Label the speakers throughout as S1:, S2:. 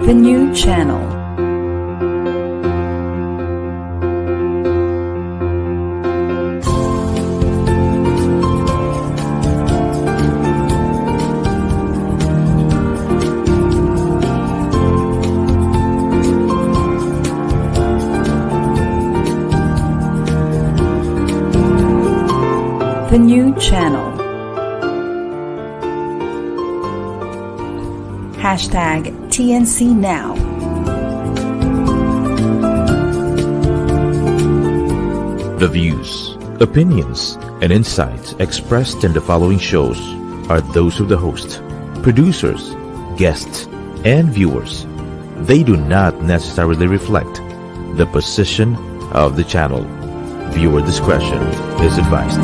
S1: The new channel. The new channel. Hashtag TNCNow.
S2: The views, opinions, and insights expressed in the following shows are those of the host, producers, guests, and viewers. They do not necessarily reflect the position of the channel. Viewer discretion is advised.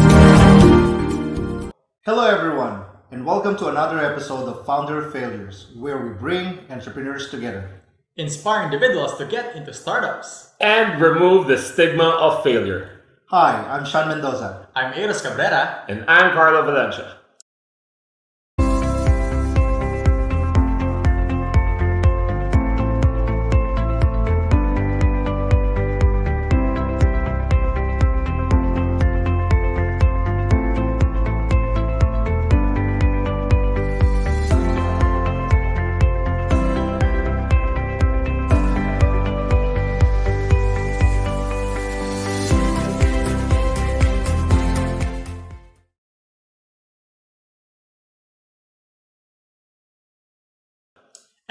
S3: Hello everyone, and welcome to another episode of Founder Failures, where we bring entrepreneurs together.
S4: Inspire individuals to get into startups.
S5: And remove the stigma of failure.
S3: Hi, I'm Shan Mendoza.
S4: I'm Aaros Cabrera.
S5: And I'm Carlo, Valencia.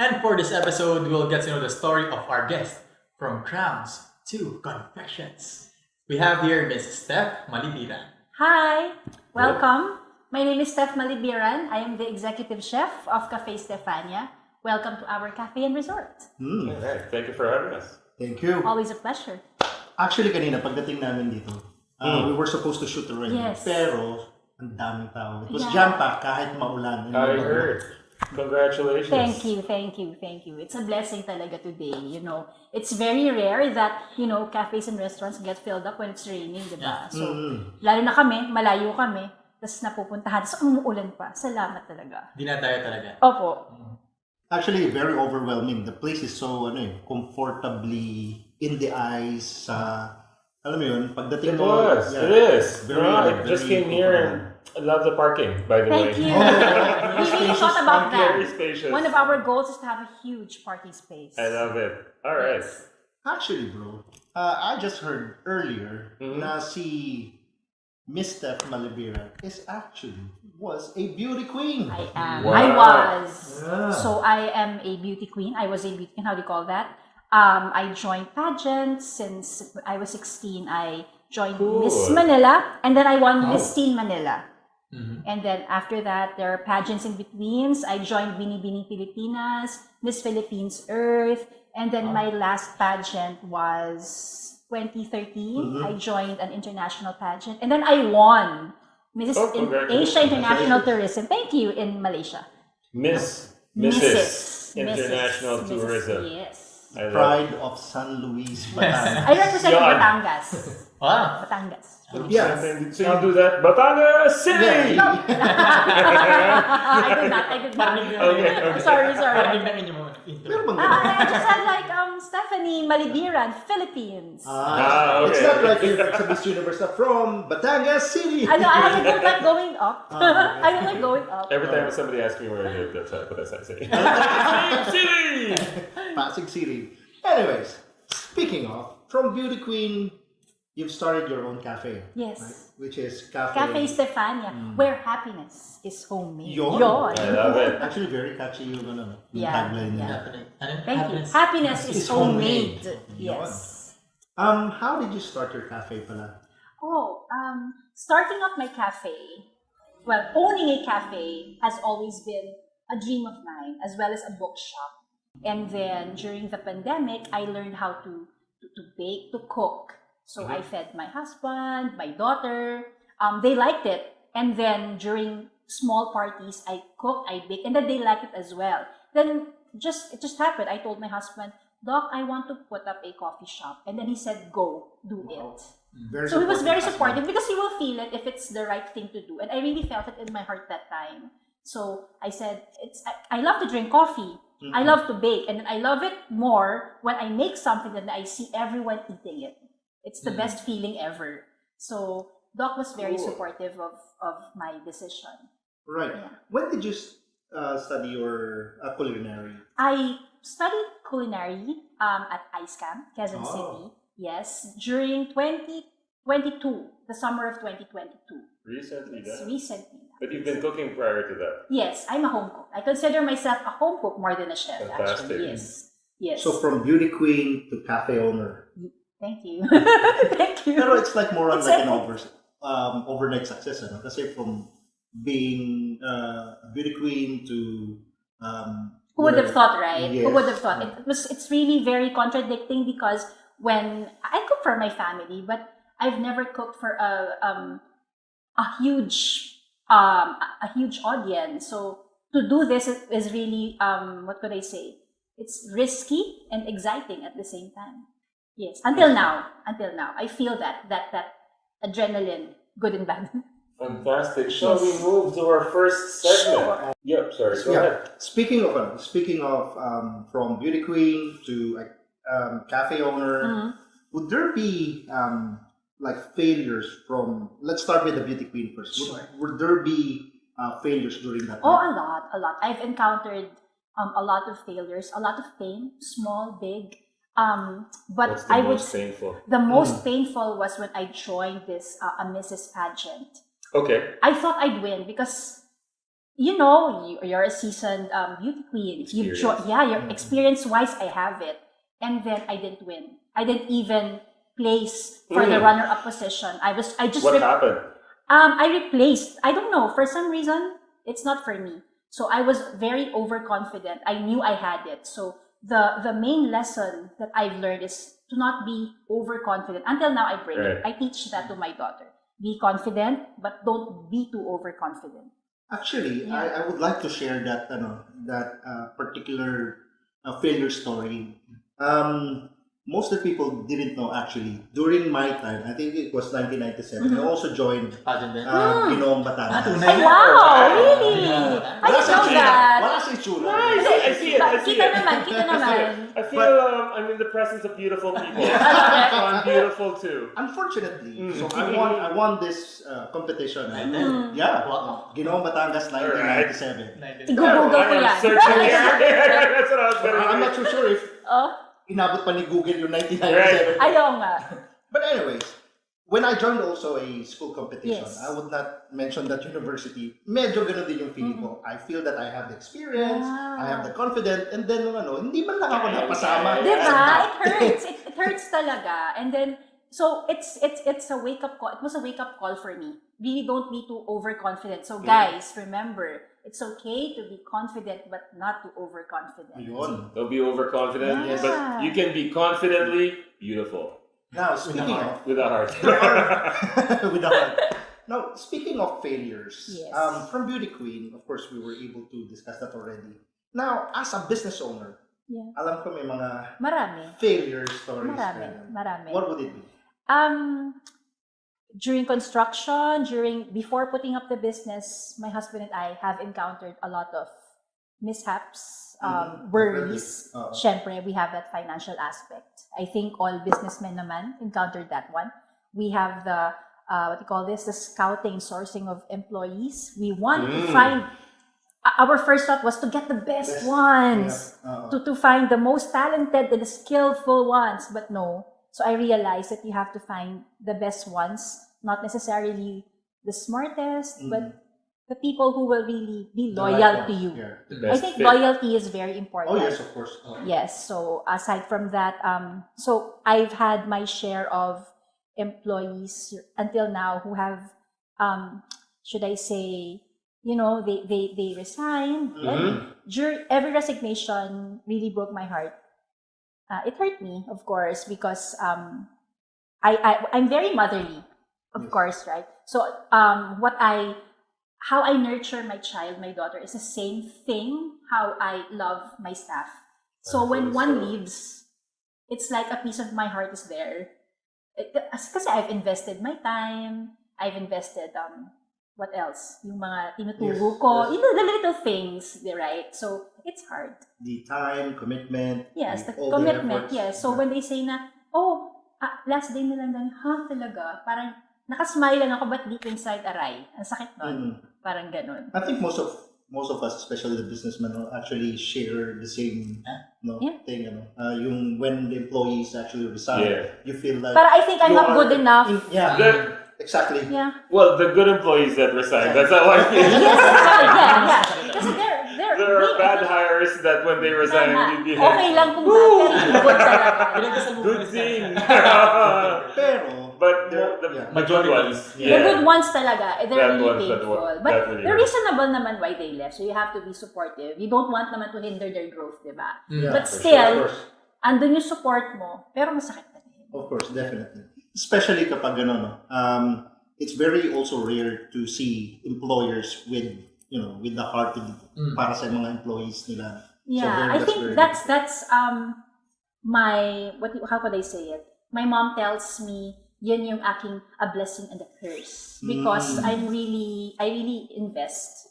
S4: And for this episode, we'll get to know the story of our guest, from crowns to confections. We have here Miss Steph Malibiran.
S6: Hi, welcome. My name is Steph Malibiran. I am the executive chef of Cafe Stefania. Welcome to our cafe and resort.
S5: Alright, thank you for having us.
S3: Thank you.
S6: Always a pleasure.
S3: Actually, kanina, pagdating namin dito, we were supposed to shoot already.
S6: Yes.
S3: Pero, ang daming tao. It was
S6: Yeah.
S3: jam-packed kahit maulan.
S5: I heard. Congratulations.
S6: Thank you. It's a blessing talaga today, you know. It's very rare that, you know, cafes and restaurants get filled up when it's raining, di ba? So, lalo na kami, malayo kami, tapos napupuntahan, tapos umuulan pa. Salamat talaga.
S4: Dinadayo talaga.
S6: Opo.
S3: Actually, very overwhelming. The place is so, comfortably in the eyes. Alam mo yun, pagdating
S5: It
S3: mo.
S5: was.
S3: Yeah,
S5: It is.
S3: Very,
S5: I just came here and I love the parking, by the way.
S6: Thank you. We really thought about
S5: Very
S6: that.
S5: spacious.
S6: One of our goals is to have a huge parking space.
S5: I love it. Alright.
S3: Actually, bro, I just heard earlier na si Miss Steph Malibiran was a beauty queen.
S6: I am.
S5: Wow.
S6: I was.
S3: Yeah.
S6: So I am a beauty queen. I was a beauty queen. How do you call that? I joined pageants since I was 16. I joined Miss Manila, and then I won Miss Teen Manila. And then after that, there are pageants in betweens. I joined Bini Pilipinas, Miss Philippines Earth, and then my last pageant was 2013. I joined an international pageant, and then I won Mrs. Asia International Tourism. Thank you, in Malaysia.
S5: Mrs. International Tourism.
S6: Yes.
S5: I love
S3: Pride of San Luis, Batangas.
S6: I represent
S5: Yon.
S6: Batangas.
S4: Wow.
S6: Batangas.
S3: Yeah.
S5: So you do that, Batangas City!
S6: I did not.
S5: Okay.
S6: Sorry.
S4: Parinig namin yung mga intro.
S3: Meron bang
S6: I just had like Stephanie Malibiran, Philippines.
S5: Okay.
S3: It's not like it's a Miss Universe from Batangas City.
S6: I know, I don't like going up. I don't like going up.
S5: Every time somebody asks me where I live, that's what I say. City!
S3: Pasig City. Anyways, speaking of, from Beauty Queen, you've started your own cafe.
S6: Yes.
S3: Right? Which is Cafe.
S6: Cafe Stefania, where happiness is homemade.
S3: Yon.
S5: I love it.
S3: Actually, very catchy yung
S6: Yeah,
S3: tagline niya.
S6: yeah. Thank you. Happiness is homemade. Yes.
S3: How did you start your cafe pala?
S6: Starting up my cafe, well, owning a cafe has always been a dream of mine, as well as a bookshop. And then during the pandemic, I learned how to bake, to cook. So I fed my husband, my daughter. They liked it. And then during small parties, I cooked, I baked, and then they liked it as well. Then it just happened. I told my husband, Doc, I want to put up a coffee shop. And then he said, go, do it. So he was very supportive because he will feel it if it's the right thing to do. And I really felt it in my heart that time. So I said, I love to drink coffee. I love to bake, and then I love it more when I make something and I see everyone eating it. It's the best feeling ever. So Doc was very supportive of my decision.
S3: Right.
S6: Yeah.
S3: When did you study your culinary?
S6: I studied culinary at ISCAM, Quezon City. Yes, during 2022, the summer of 2022.
S5: Recently,
S6: Yes,
S5: that?
S6: recently.
S5: But you've been cooking prior to that.
S6: Yes, I'm a home cook. I consider myself a home cook more than a chef,
S5: Fantastic.
S6: actually. Yes. Yes.
S3: So from beauty queen to cafe owner.
S6: Thank you. Thank you.
S3: Pero it's like more on
S6: It's
S3: like
S6: like-
S3: an overnight success, ano? Kasi from being a beauty queen to
S6: Who would have thought, right?
S3: Yes.
S6: Who would have thought? It's really very contradicting because when I cook for my family, but I've never cooked for a huge audience. So to do this is really what could I say? It's risky and exciting at the same time. Yes, until now, I feel that adrenaline, good and bad.
S5: Fantastic. Shall
S6: Yes.
S5: we move to our first segment?
S6: Sure.
S5: Yep, sorry. Go
S3: Yeah.
S5: ahead.
S3: Speaking of from beauty queen to cafe owner, would there be like failures from? Let's start with the beauty queen first.
S6: Sure.
S3: Would there be failures during that
S6: Oh,
S3: time?
S6: a lot. I've encountered a lot of failures, a lot of pain, small, big. But
S5: What's the
S6: I would
S5: most painful?
S6: the most painful was when I joined this a Mrs. pageant.
S5: Okay.
S6: I thought I'd win because you're a seasoned beauty queen. You
S5: Experience.
S6: your experience wise, I have it, and then I didn't win. I didn't even place for the runner-up position. I just
S5: What happened?
S6: I replaced. I don't know. For some reason, it's not for me. So I was very overconfident. I knew I had it. So the main lesson that I've learned is to not be overconfident. Until now, I bring it.
S5: Right.
S6: I teach that to my daughter. Be confident, but don't be too overconfident.
S3: Actually,
S6: Yeah.
S3: I would like to share that particular failure story. Most of the people didn't know actually. During my time, I think it was 1997. I also joined
S4: Pageant din.
S3: Ginoong Batangas.
S6: Ay, wow! Really?
S4: Yeah.
S6: I didn't know that.
S3: Wala si Chula.
S5: I see it. I see
S6: Kita
S5: it.
S6: naman, kita naman.
S5: I feel I'm in the presence of beautiful people. So I'm beautiful too.
S3: Unfortunately, so I won this competition. Yeah,
S4: Wow.
S3: Ginoong Batangas 1997.
S6: I-google ko
S5: I am
S6: yan.
S5: searching here. That's what I was gonna
S3: I'm
S5: do.
S3: not too sure if
S6: Oh,
S3: inabot pa ni Google yung 1997.
S6: ayaw nga.
S3: But anyways, when I joined also a school competition,
S6: Yes.
S3: I would not mention that university. Medyo ganun din yung feeling ko. I feel that I have the experience, I have the confidence, and then hindi man lang ako napasama.
S6: Diba? It hurts. It hurts talaga. And then, so it's a wake-up call. It was a wake-up call for me. Really don't be too overconfident. So guys, remember, it's okay to be confident but not too overconfident.
S3: Yun.
S5: Don't be overconfident,
S6: Yeah.
S5: but you can be confidently beautiful
S3: Now, speaking of
S5: with a heart.
S3: with the heart. Now, speaking of failures,
S6: Yes.
S3: from Beauty Queen, of course, we were able to discuss that already. Now, as a business owner,
S6: Yeah.
S3: alam ko may mga
S6: Marami.
S3: failure stories.
S6: Marami.
S3: What would it be?
S6: During construction, before putting up the business, my husband and I have encountered a lot of mishaps, worries.
S3: Oo.
S6: Syempre, we have that financial aspect. I think all businessmen naman encountered that one. We have the the scouting, sourcing of employees. We want to find. Our first thought was to get the best ones,
S3: Yeah.
S6: to find the most talented and the skillful ones. But no. So I realized that you have to find the best ones, not necessarily the smartest, but the people who will really be
S3: The
S6: loyal
S3: right
S6: to
S3: ones,
S6: you.
S3: yeah.
S5: The
S6: I
S5: best
S6: think
S5: fit.
S6: loyalty is very important.
S3: Oh, yes, of course.
S6: Yes. So aside from that, so I've had my share of employees until now who have, should I say, they resigned. And during every resignation really broke my heart. It hurt me, of course, because I'm very motherly, of course, right? So how I nurture my child, my daughter, is the same thing how I love my staff. So when one leaves, it's like a piece of my heart is there. Because I've invested my time, I've invested what else? Yung mga tinuturo ko,
S3: yes.
S6: you know, the little things, right? So, it's hard.
S3: The time, commitment.
S6: Yes, the
S3: all
S6: commitment,
S3: efforts.
S6: yes. So, when they say na, last day na lang ganun, talaga? Parang, nakasmile lang ako, but deep inside, aray. Ang sakit nun. Parang ganun.
S3: I think most of us, especially the businessmen, actually share the same thing. Yung when the employees actually resign, you feel like.
S6: But I think I'm not good enough.
S3: Exactly.
S6: Yeah.
S5: Well, the good employees that resign. That's how I feel.
S6: Yeah. Kasi
S5: There are bad hires that when they resign, you
S6: okay lang kung bad, pero good talaga.
S5: Good thing. But the
S4: majority
S5: ones,
S6: the good ones talaga, they're really painful. But
S5: really
S6: they're reasonable naman why they left. So you have to be supportive. You don't want naman to hinder their growth, diba? But still, andun yung support mo, pero masakit na din.
S3: Of course, definitely. Especially kapag it's very also rare to see employers with the heart para sa mga employees nila.
S6: Yeah, I think that's how could I say it? My mom tells me yun yung aking a blessing and a curse because I really invest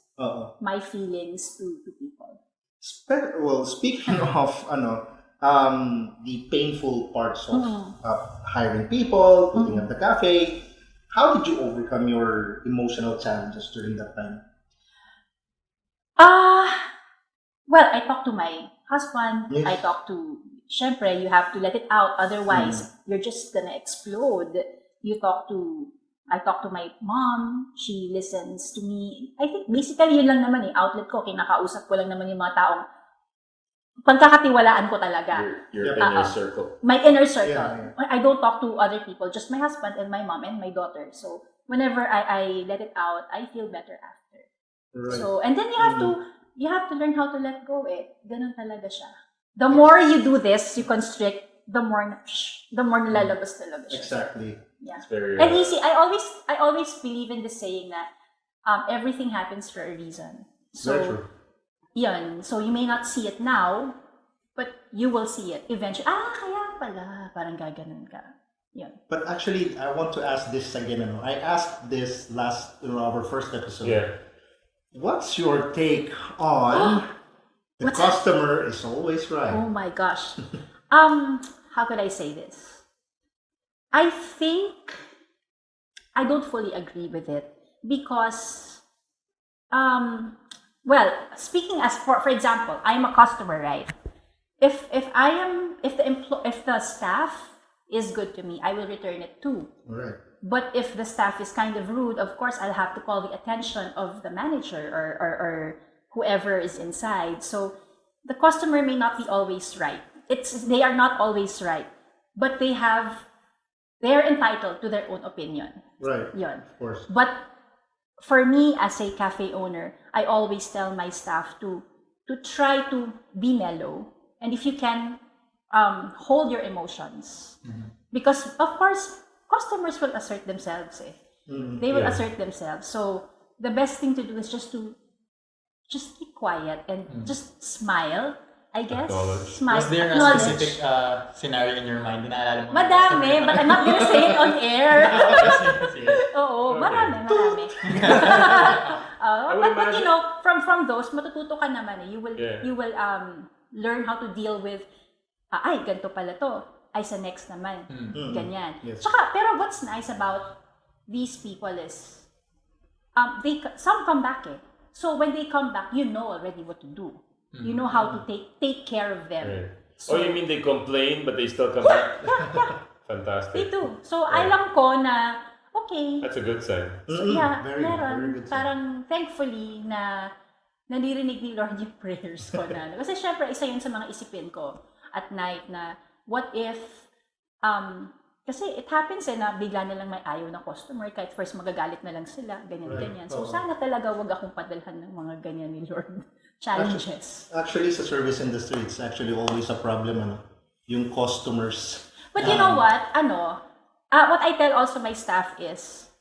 S6: my feelings to people.
S3: Well, speaking of the painful parts of hiring people, putting up the cafe, how did you overcome your emotional challenges during that time?
S6: Well, I talked to my husband.
S3: Yes.
S6: I talked to, syempre, you have to let it out. Otherwise, you're just gonna explode. I talk to my mom. She listens to me. I think basically yun lang naman outlet ko. Kinakausap ko lang naman yung mga taong pagkakatiwalaan ko talaga.
S5: Your inner circle.
S6: My inner circle.
S3: Yeah.
S6: I don't talk to other people, just my husband and my mom and my daughter. So whenever I let it out, I feel better after.
S3: Right.
S6: So, and then you have to learn how to let go. Ganun talaga siya. The more you do this, you constrict, the more nalalabas talaga siya.
S3: Exactly.
S6: Yeah.
S5: It's very
S6: And you see, I always believe in the saying that everything happens for a reason. So,
S3: very true.
S6: Yun. So you may not see it now, but you will see it eventually. Kaya pala, parang gaganon ka. Yun.
S3: But actually, I want to ask this again. I asked this last, our first episode.
S5: Yeah.
S3: What's your take on the customer is always right?
S6: Oh my gosh. How could I say this? I think I don't fully agree with it because, well, speaking as for example, I'm a customer, right? If the staff is good to me, I will return it too.
S3: Right.
S6: But if the staff is kind of rude, of course, I'll have to call the attention of the manager or whoever is inside. So the customer may not be always right. They are not always right, but they are entitled to their own opinion.
S3: Right.
S6: Yun.
S3: Of course.
S6: But for me as a cafe owner, I always tell my staff to try to be mellow, and if you can, hold your emotions, because of course customers will assert themselves. They will assert themselves. So the best thing to do is just keep quiet and just smile. I guess. Smile.
S4: Was there a specific scenario in your mind na naalala mo?
S6: Madami, but I'm not gonna say it on air. Oo, marami. But from those, matututo ka naman. You will learn how to deal with, ganito pala to. Ay, sa next naman. Ganyan.
S3: Yes.
S6: Tsaka, pero what's nice about these people is, some come back. So when they come back, you know already what to do. You know how to take care of them.
S5: Right.
S6: So,
S5: you mean they complain but they still come back?
S6: Yeah.
S5: Fantastic.
S6: They do. So, alam ko na, okay.
S5: That's a good sign.
S6: So,
S3: very good sign.
S6: Parang thankfully na naririnig ni Lord yung prayers ko na. Kasi syempre, isa yun sa mga isipin ko at night na, what if, kasi it happens na bigla na lang may ayaw na customer, kahit first magagalit na lang sila, ganyan. So, sana talaga wag akong padalhan ng mga ganyan ni Lord. Challenges.
S3: Actually, sa service industry, it's actually always a problem, yung customers.
S6: But you know what? What I tell also my staff is,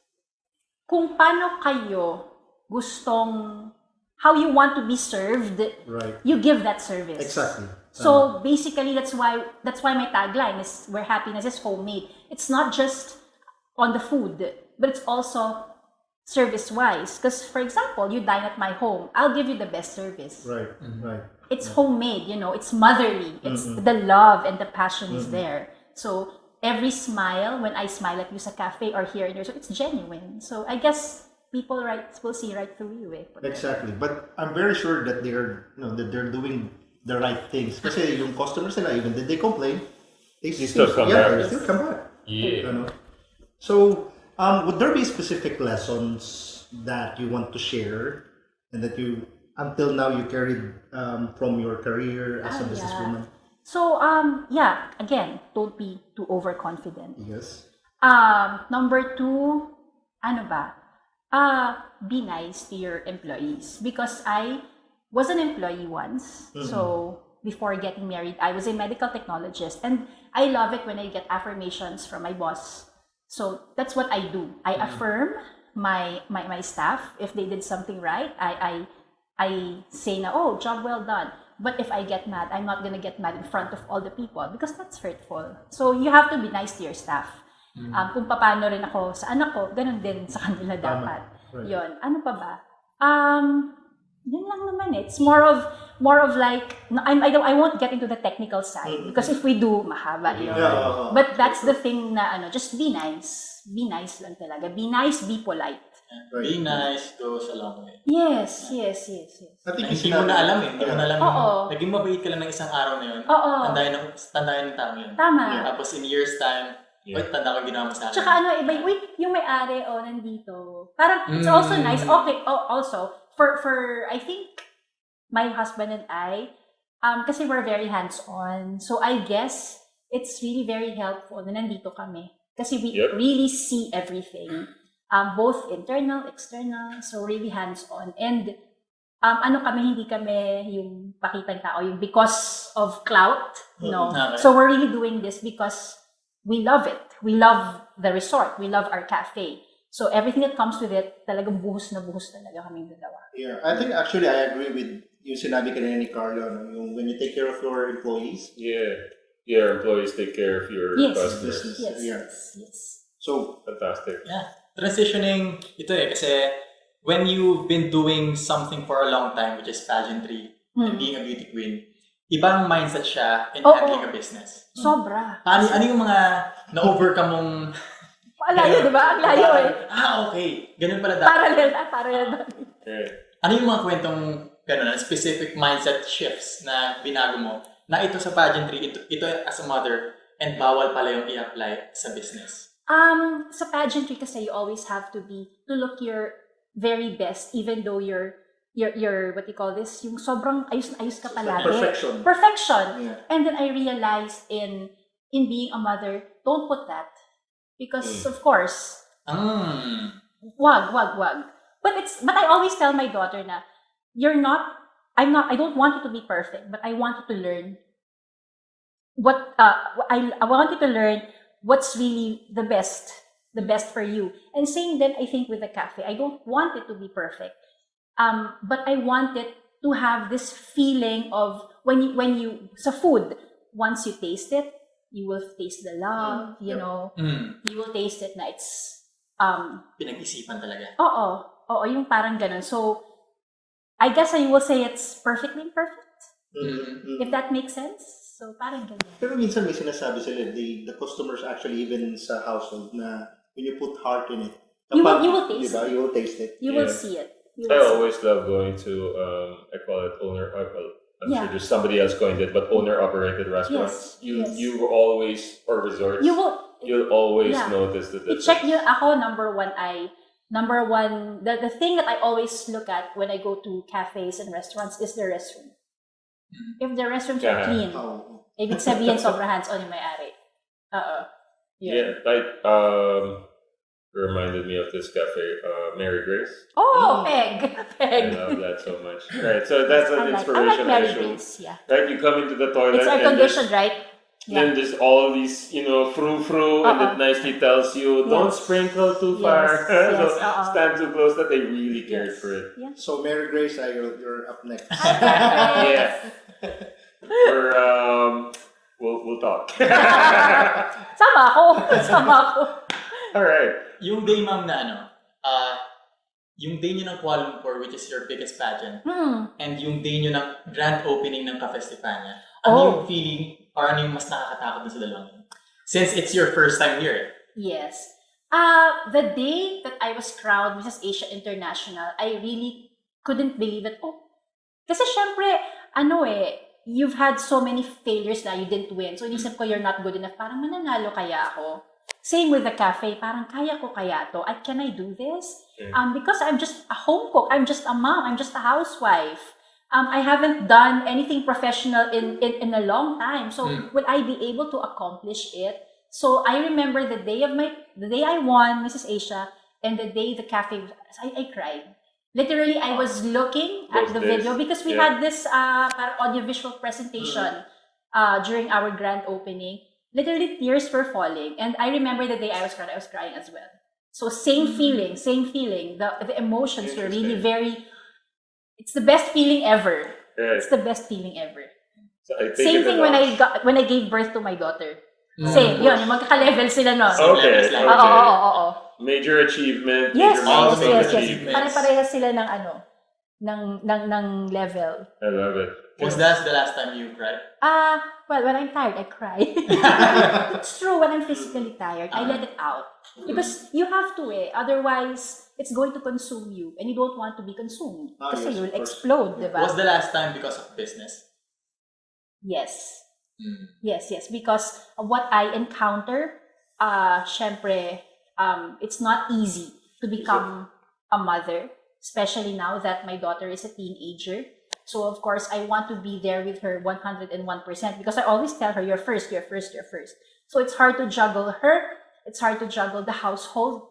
S6: kung paano kayo gustong, how you want to be served,
S3: Right.
S6: you give that service.
S3: Exactly.
S6: So basically, that's why my tagline is where happiness is homemade. It's not just on the food, but it's also service-wise. Because, for example, you dine at my home, I'll give you the best service.
S3: Right. Right.
S6: It's homemade, it's motherly. It's the love and the passion is there. So every smile, when I smile at you sa cafe or here in your, it's genuine. So I guess people will see right through you.
S3: Exactly. But I'm very sure that they're doing the right things. Kasi yung customers nila, even if they complain, they
S5: still come back.
S3: They still come back.
S5: Yeah.
S3: So, would there be specific lessons that you want to share and that you, until now, you carried from your career as a businesswoman?
S6: So, again, don't be too overconfident.
S3: Yes.
S6: Number 2, ano ba? Be nice to your employees. Because I was an employee once. So, before getting married, I was a medical technologist. And I love it when I get affirmations from my boss. So, that's what I do. I affirm my staff. If they did something right, I say na, oh, job well done. But if I get mad, I'm not gonna get mad in front of all the people because that's hurtful. So you have to be nice to your staff. Kung paano rin ako sa anak ko, ganun din sa kanila dapat.
S3: Right.
S6: Yon. Ano pa ba? Yun lang naman eh. It's more of like, I won't get into the technical side because if we do, mahaba yun.
S3: Yeah.
S6: But that's the thing na just be nice. Be nice lang talaga. Be nice, be polite.
S3: Right.
S4: Be nice goes a long way.
S6: Yes.
S3: I think
S4: Hindi mo na alam eh. Hindi mo na alam
S6: Oo.
S4: naging mabait ka lang ng isang araw na yun.
S6: Oo.
S4: Tandayan ng tao yun.
S6: Tama.
S4: Tapos in years time, tanda ko ginawa mo sa akin.
S6: Tsaka iba, yung may-ari, nandito. Parang, it's also nice. Okay, also, for I think, my husband and I, kasi we're very hands-on. So, I guess, it's really very helpful na nandito kami. Kasi we really see everything. Both internal, external, so really hands-on. And, hindi kami yung pakitang tao, yung because of clout, no.
S4: Okay.
S6: So, we're really doing this because we love it. We love the resort. We love our cafe. So, everything that comes with it, talagang buhos na buhos talaga kaming dalawa.
S3: Yeah, I think actually I agree with yung sinabi kanina ni Carlo, yung when you take care of your employees.
S5: Yeah. Your employees take care of your customers.
S6: Yes.
S3: So,
S5: Fantastic.
S4: Yeah. Transitioning, ito kasi when you've been doing something for a long time, which is pageantry and being a beauty queen, ibang mindset siya in handling a business.
S6: Sobra.
S4: Ano yung mga na-overcome mong...
S6: Alayo, di ba? Ang layo eh.
S4: Okay. Ganun pala dapat.
S6: Parallel ba?
S5: Okay.
S4: Ano yung mga kwentong specific mindset shifts na binago mo na ito sa pageantry, ito as a mother, and bawal pala yung i-apply sa business?
S6: Sa pageantry kasi you always have to look your very best even though you're what you call this, yung sobrang ayos ka palagi. Perfection.
S3: Yeah.
S6: And then I realized in being a mother, don't put that. Because of course, wag. But I always tell my daughter na I don't want you to be perfect, but I want you to learn I want you to learn what's really the best for you. And same then I think with the cafe, I don't want it to be perfect. But I want it to have this feeling of when you sa food, once you taste it, you will taste the love, you know. You will taste it na it's
S4: Pinag-isipan talaga.
S6: Oo, yung parang ganun. So I guess I will say it's perfectly imperfect. If that makes sense. So parang ganun.
S3: pero minsan may sinasabi sila, the customers actually even sa household na when you put heart in it,
S6: You will taste
S3: diba?
S6: it.
S3: You will taste it.
S6: You will see it.
S5: I always love going to, I call it owner, I'm sure there's somebody else coined it, but owner-operated restaurants. You always, or resorts, you'll always notice the difference.
S6: Check nyo, ako, number one, the thing that I always look at when I go to cafes and restaurants is the restroom. If the restrooms are clean, ibig sabihin sobrang hands-on yung may-ari.
S5: Yeah, like, reminded me of this cafe, Mary Grace.
S6: Oh, Peg.
S5: I love that so much. Right, so that's an inspiration.
S6: I like Mary
S5: actually.
S6: Grace, yeah.
S5: Right, you come into the toilet.
S6: It's air conditioned, right?
S5: Then there's all these, frou-frou, and it nicely tells you, don't sprinkle too far. Stand too close, that they really cared for it.
S6: Yeah.
S3: So, Mary Grace, you're up next.
S5: Yeah. We'll talk.
S6: Sama ako.
S5: All right.
S4: Yung day mom na yung day nyo ng Kuala Lumpur, which is your biggest pageant, and yung day nyo ng grand opening ng Ka-Festipania, ano yung feeling or ano yung mas nakakatakot dun sa dalawang yun? Since it's your first time here.
S6: Yes. The day that I was crowned Mrs. Asia International, I really couldn't believe it. Kasi syempre, you've had so many failures na you didn't win. So, inisip ko, you're not good enough. Parang mananalo kaya ako. Same with the cafe. Parang kaya ko kaya to. Can I do this? Because I'm just a home cook. I'm just a mom. I'm just a housewife. I haven't done anything professional in a long time. So, will I be able to accomplish it? So, I remember the day I won Mrs. Asia and the day the cafe, I cried. Literally, I was looking at the video because we had this audiovisual presentation during our grand opening. Literally, tears were falling. And I remember the day I was crying as well. So, same feeling. The emotions were really it's the best feeling ever. Right. It's the best feeling ever. So same thing when I gave birth to my daughter. Same, yun, yung magkaka-level sila no.
S5: Okay.
S6: Oo.
S5: Major achievement.
S6: Yes.
S5: Achievement.
S6: Pare-parehas sila ng level.
S5: I love it.
S4: Was that the last time you cried?
S6: Well, when I'm tired, I cry. It's true, when I'm physically tired, I let it out. Because you have to otherwise, it's going to consume you and you don't want to be consumed. Kasi you will explode, diba?
S4: Was the last time because of business?
S6: Yes. Yes. Because what I encounter, syempre, it's not easy to become a mother, especially now that my daughter is a teenager. So, of course, I want to be there with her 101% because I always tell her, you're first. So, it's hard to juggle her. It's hard to juggle the household.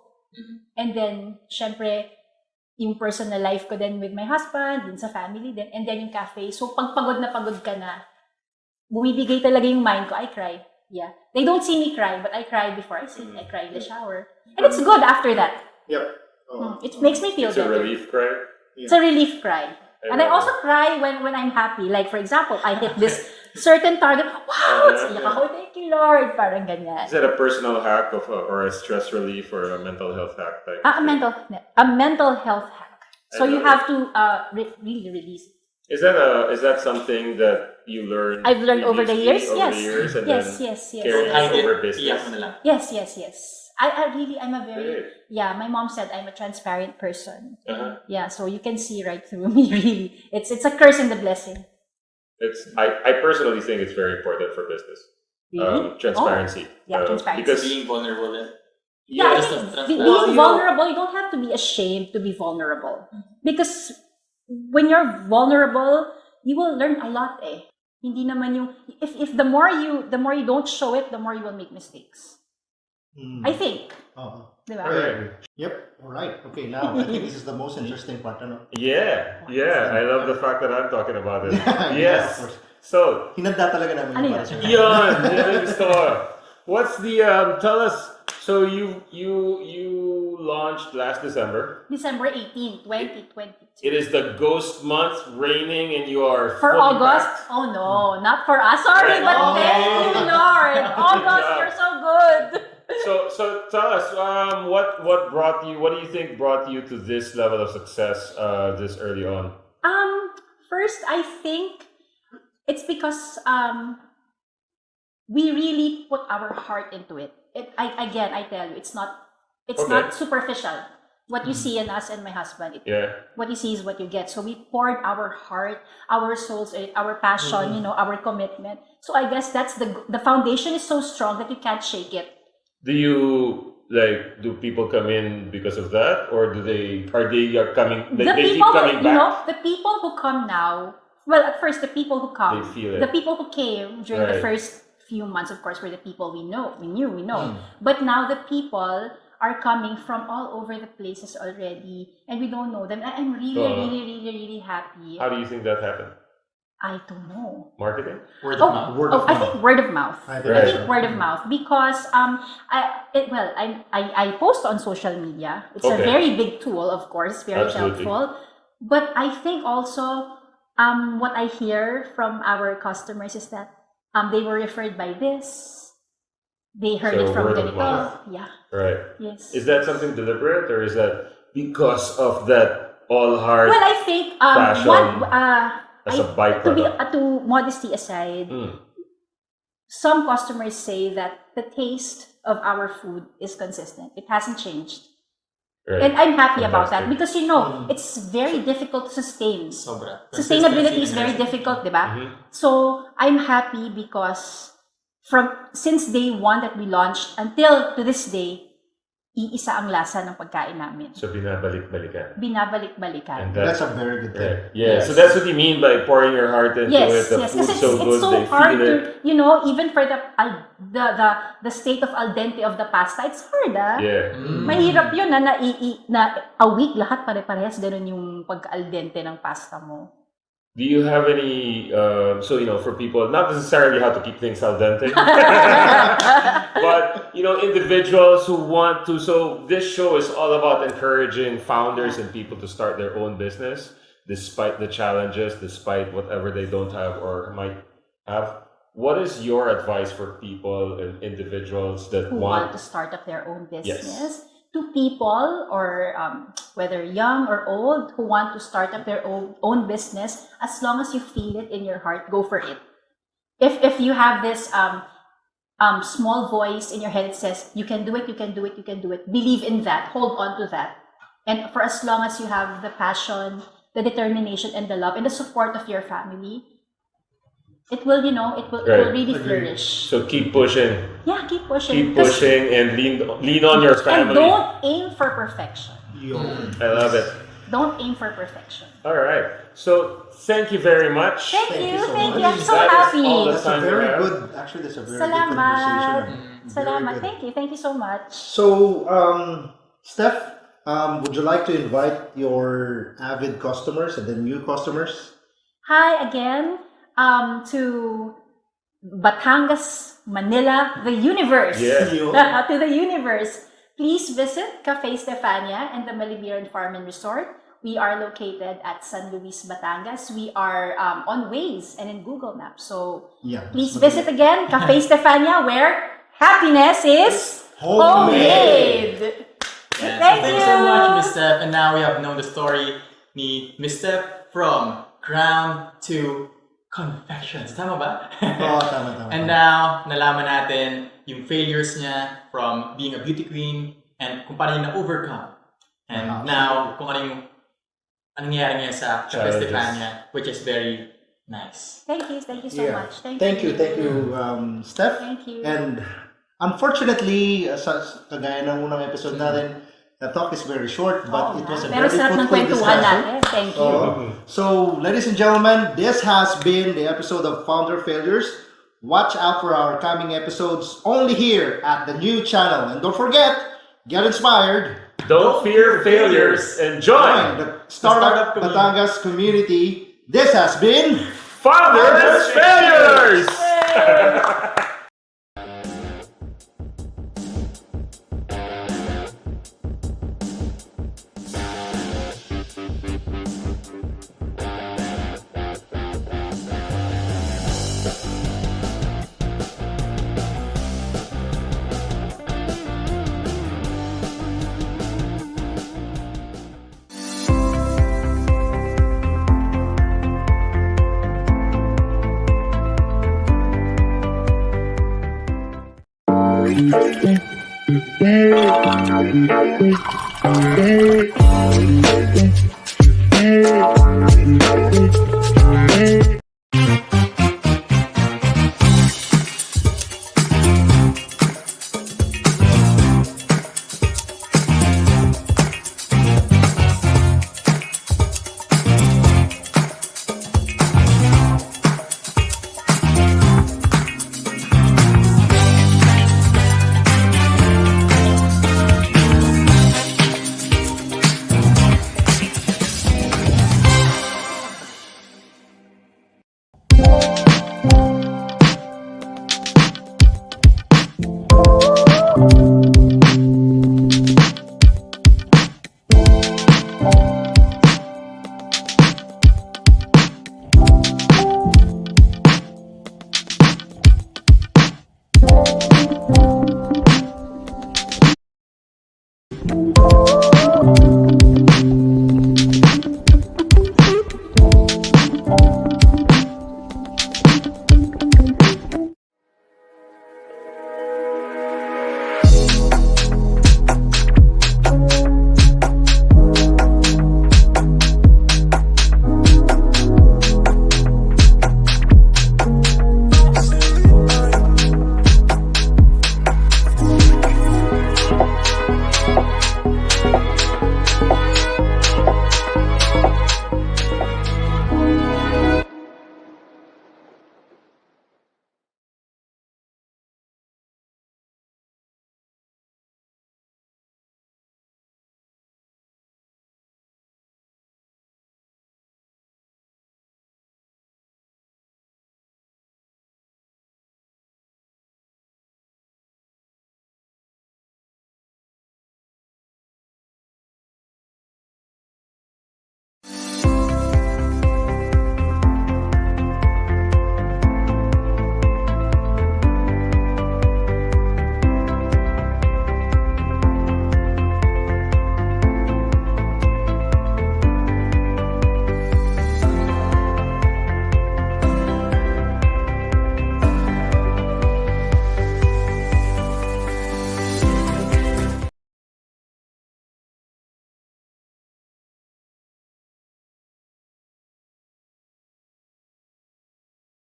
S6: And then, syempre, yung personal life ko din with my husband, din sa family din, and then yung cafe. So, pag pagod ka na, bumibigay talaga yung mind ko, I cry. Yeah. They don't see me cry, but I cry before I sleep. I cry in the shower. And it's good after that.
S3: Yep.
S6: It makes me feel better.
S5: It's a relief cry?
S6: Yeah. It's a relief cry. And I also cry when I'm happy. Like, for example, I hit this certain target. Wow! Iyak ako, thank you, Lord. Parang ganyan.
S5: Is that a personal hack or a stress relief or a mental health hack?
S6: A mental health hack. So you have to really release it.
S5: Is that something that you learned?
S6: I've learned over the years.
S5: Yes.
S6: Yes.
S5: Carrying over business.
S6: Yes. I'm a very, my mom said I'm a transparent person. Yeah, so you can see right through me, really. It's a curse and a blessing.
S5: I personally think it's very important for business.
S6: Really?
S5: Transparency.
S6: Transparency.
S5: Because
S4: being vulnerable then.
S6: I think being vulnerable, you don't have to be ashamed to be vulnerable. Because when you're vulnerable, you will learn a lot Hindi naman yung, if the more you don't show it, the more you will make mistakes. I think. Diba?
S3: Right. Yep. All right. Okay. Now I think this is the most interesting part.
S5: Yeah. I love the fact that I'm talking about it. Yes.
S3: Yeah, of course.
S5: So.
S3: Hinanda talaga namin
S6: Ano
S3: para sa
S5: Yan gusto ko. What's the tell us? So you launched last December.
S6: December 18, 2022.
S5: It is the ghost month, raining, and you are
S6: For
S5: fully
S6: August?
S5: packed.
S6: Oh no, not for us. Sorry, but thank you, Lord. August, you're so good.
S5: So tell us, what do you think brought you to this level of success this early on?
S6: First, I think it's because we really put our heart into it. I tell you, it's not superficial. What you see in us and my husband, what you see is what you get. So we poured our heart, our souls, our passion, our commitment. So I guess that's the foundation is so strong that you can't shake it.
S5: Do people come in because of that, or are they coming? They keep
S6: people
S5: coming back.
S6: The people who come now. Well, at first, the people who come,
S5: they feel it.
S6: The people who came during the first few months, of course, were the people we knew. But now the people are coming from all over the places already, and we don't know them. I'm really happy.
S5: How do you think that happened?
S6: I don't know.
S5: Marketing?
S4: Word of mouth.
S6: I think word of mouth.
S3: I
S6: think word of mouth because I post on social media. It's a very big tool, of course, very helpful. But I think also what I hear from our customers is that they were referred by this. They heard it from Ganito. Yeah.
S5: Right.
S6: Yes.
S5: Is that something deliberate, or is that because of that all hard
S6: Well, I think
S5: passion as a
S6: to
S5: byproduct?
S6: modesty aside, some customers say that the taste of our food is consistent. It hasn't changed.
S5: Right.
S6: And I'm happy about that
S5: Fantastic.
S6: because you know, it's very difficult to sustain.
S4: Sobra.
S6: Sustainability is
S4: Consistency
S6: very
S4: and
S6: difficult, diba? So I'm happy because since day one that we launched until to this day, iisa ang lasa ng pagkain namin.
S5: So binabalik-balikan.
S6: Binabalik-balikan.
S5: And
S3: That's a very good thing.
S5: right. Yeah. So that's what you mean by pouring your heart into it. The
S6: Yes,
S5: food's
S6: because
S5: so
S6: it's
S5: good,
S6: so
S5: they
S6: hard
S5: feel it.
S6: to, you know, even for the state of al dente of the pasta, it's hard, ah.
S5: Yeah.
S6: Mahirap yun na a week lahat pare-parehas ganun yung pagka-al dente ng pasta mo.
S5: Do you have any, so, you know, for people, not necessarily how to keep things al dente, but, you know, individuals who want to, so this show is all about encouraging founders and people to start their own business, despite the challenges, despite whatever they don't have or might have. What is your advice for people and individuals that
S6: Who want to start up their own business?
S5: Yes.
S6: To people, or whether young or old, who want to start up their own business, as long as you feel it in your heart, go for it. If you have this small voice in your head that says, you can do it, you can do it, you can do it, believe in that, hold on to that. And for as long as you have the passion, the determination, and the love, and the support of your family, it will, you know, it will really flourish.
S5: So keep pushing.
S6: Yeah, keep pushing.
S5: Keep pushing and lean on your family.
S6: And don't aim for perfection.
S5: I love it.
S6: Don't aim for perfection.
S5: All right. So thank you very much.
S6: Thank you.
S3: so
S6: I'm
S3: much.
S6: so
S5: That is
S6: happy.
S5: all the
S3: That's
S5: time
S3: a very
S5: we have.
S3: good, actually, that's a very good
S6: Salamat.
S3: conversation.
S6: Salamat.
S3: Very good.
S6: Thank you so much.
S3: So, Steph, would you like to invite your avid customers and the new customers?
S6: Hi again to Batangas, Manila, the universe.
S5: Yeah.
S6: To the universe. Please visit Cafe Stefania and the Malibiran Farm and Resort. We are located at San Luis, Batangas. We are on Waze and in Google Maps. So please visit again Cafe Stefania, where happiness is homemade.
S4: Yes.
S6: Thank
S4: Thank you so much, Miss Steph. And now we have known the story ni Miss Steph from ground to Confections. Tama ba?
S3: Tama.
S4: And now, nalaman natin yung failures niya from being a beauty queen and kung paano niya na-overcome. And now, kung anong nangyayari niya sa Cafe Stefania, which is very nice.
S6: Thank you so much.
S3: Thank you, Steph.
S6: Thank you.
S3: And unfortunately, sa kagaya ng unang episode natin, the talk is very short, but it was a
S6: Pero
S3: very
S6: sarap ng
S3: fruitful
S6: kwentuhan
S3: discussion.
S6: natin. Thank you.
S3: So, ladies and gentlemen, this has been the episode of Founder Failures. Watch out for our coming episodes only here at the new channel. And don't forget, get inspired.
S5: Don't fear failures and join
S3: the Startup Batangas community. This has been
S5: Founders Failures!